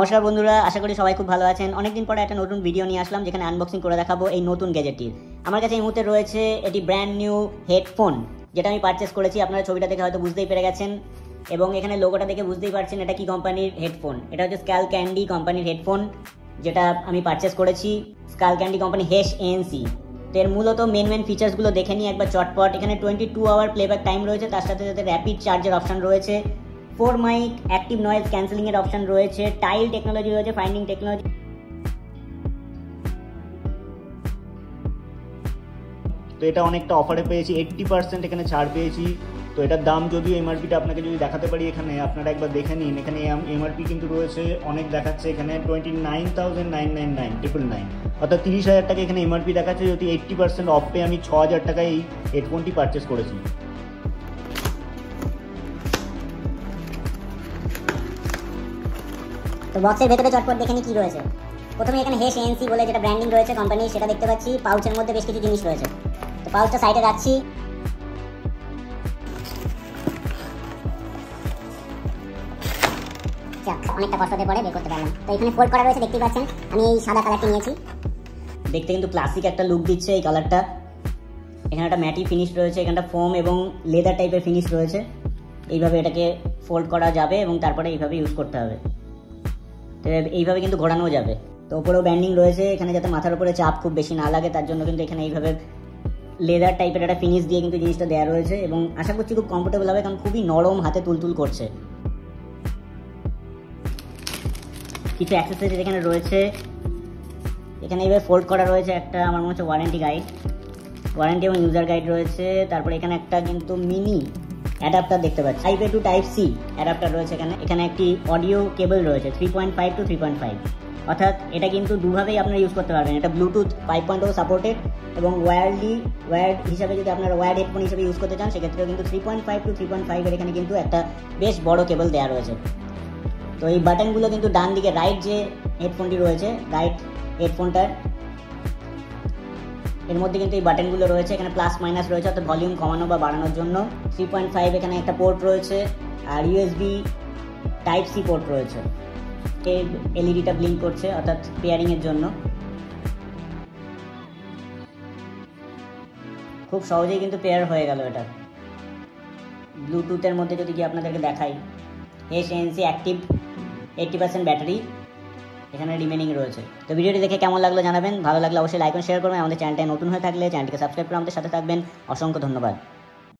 নমস্কার বন্ধুরা, আশা করি সবাই খুব ভালো আছেন। অনেকদিন পরে একটা নতুন ভিডিও নিয়ে আসলাম যেখানে আনবক্সিং করে দেখাবো এই নতুন গ্যাজেটটির। আমার কাছে এই মুহূর্তে রয়েছে এটি ব্র্যান্ড নিউ হেডফোন, যেটা আমি পারচেস করেছি। আপনারা ছবিটা দেখে হয়তো বুঝতেই পেরে গেছেন এবং এখানে লোগোটা দেখে বুঝতেই পারছেন এটা কি কোম্পানির হেডফোন। এটা হচ্ছে স্কাল ক্যান্ডি কোম্পানির হেডফোন, যেটা আমি পারচেস করেছি স্কাল ক্যান্ডি কোম্পানি হেশ এএনসি। তো এর মূলত মেন ফিচার্সগুলো দেখে নিই একবার চটপট। এখানে 22 আওয়ার প্লেব্যাক টাইম রয়েছে, তার সাথে সাথে র্যাপিড চার্জের অপশন রয়েছে, 4 মাইক, অ্যাক্টিভ নয়েজ ক্যান্সেলিং এর অপশন রয়েছে, টাইল টেকনোলজি রয়েছে, ফাইন্ডিং টেকনোলজি। তো এটা অনেকটা অফারে পেয়েছি, 80% এখানে ছাড় পেয়েছি। তো এটার দাম যদিও এমআরপিটা আপনাকে যদি দেখাতে পারি, এখানে আপনারা একবার দেখে নিন। এখানে এমআরপি কিন্তু রয়েছে, অনেক দেখাচ্ছে এখানে 29,999 অর্থাৎ 30,000 টাকা এখানে এমআরপি দেখাচ্ছে। যদি 80% অফ পে আমি 6,000 টাকায় এই হেডফোনটি পারচেস করেছি। তো বক্সের ভেতরে চটপট দেখে নি কি রয়েছে। প্রথমে এখানে হেশ এএনসি বলে যেটা ব্র্যান্ডিং রয়েছে কোম্পানি, সেটা দেখতে পাচ্ছি। পাউচের মধ্যে বেশ কিছু জিনিস রয়েছে, তো পাউচটা সাইডে রাখছি। অনেকটা কষ্টতে পরে বের করতে পারলাম। তো এখানে ফোল্ড করা রয়েছে, দেখতেই পাচ্ছেন। আমি এই সাদা কালারটি নিয়েছি। দেখতে কিন্তু ক্লাসিক একটা লুক দিচ্ছে এই কালারটা। এখানে একটা ম্যাটি ফিনিশ রয়েছে, এখানটা ফোম এবং লেদার টাইপের ফিনিশ রয়েছে। এইভাবে এটাকে ফোল্ড করা যাবে এবং তারপরে এইভাবে ইউজ করতে হবে। তো এইভাবে কিন্তু ঘোরানো যাবে। তো ওপরেও ব্যান্ডিং রয়েছে, এখানে যাতে মাথার উপরে চাপ খুব বেশি না লাগে তার জন্য কিন্তু এখানে এইভাবে লেদার টাইপের একটা ফিনিশ দিয়ে কিন্তু জিনিসটা দেওয়া রয়েছে এবং আশা করছি খুব কমফোর্টেবল হবে, কারণ খুবই নরম, হাতে তুলতুল করছে। কিছু অ্যাক্সেসরিজ এখানে রয়েছে। এখানে এইভাবে ফোল্ড করা রয়েছে একটা, আমার মনে হচ্ছে ওয়ারেন্টি এবং ইউজার গাইড রয়েছে। তারপরে এখানে একটা কিন্তু মিনি অ্যাডাপ্টার দেখতে পাচ্ছি, টাইপ এ টু টাইপ সি অ্যাডাপ্টার রয়েছে এখানে। এখানে একটি অডিও কেবল রয়েছে 3.5 to 3.5, অর্থাৎ এটা কিন্তু দুভাবেই আপনারা ইউজ করতে পারবেন। এটা ব্লুটুথ 5.0 সাপোর্টেড এবং ওয়্যার্ড হিসাবে যদি আপনারা ওয়্যার্ড হেডফোন হিসেবে ইউজ করতে চান সেক্ষেত্রেও কিন্তু 3.5 to 3.5 এর এখানে কিন্তু একটা বেশ বড় কেবল দেওয়া রয়েছে। তো এই বাটনগুলো কিন্তু ডান দিকে, রাইট যে হেডফোনটি রয়েছে, রাইট হেডফোনটার এর মধ্যে কিন্তু এই বাটনগুলো রয়েছে। এখানে প্লাস মাইনাস রয়েছে, অর্থাৎ ভলিউম কমানো বা বাড়ানোর জন্য। 3.5 এখানে একটা পোর্ট রয়েছে আর ইউএসবি টাইপ সি পোর্ট রয়েছে। এই এলইডিটা ব্লিঙ্ক করছে, অর্থাৎ পেয়ারিং এর জন্য। খুব সহজেই কিন্তু পেয়ার হয়ে গেল এটা। ব্লুটুথের মধ্যে যদি কি আপনাদেরকে দেখাই, হেশ এএনসি অ্যাক্টিভ 80% ব্যাটারি এখানে রিমেনিং রয়েছে। তো ভিডিওটি দেখে কেমন লাগলো জানাবেন। ভালো লাগলে অবশ্যই লাইক ও শেয়ার করবেন। আমাদের চ্যানেলটা নতুন হয়ে থাকলে চ্যানেলটিকে সাবস্ক্রাইব করে আমাদের সাথে থাকবেন। অসংখ্য ধন্যবাদ।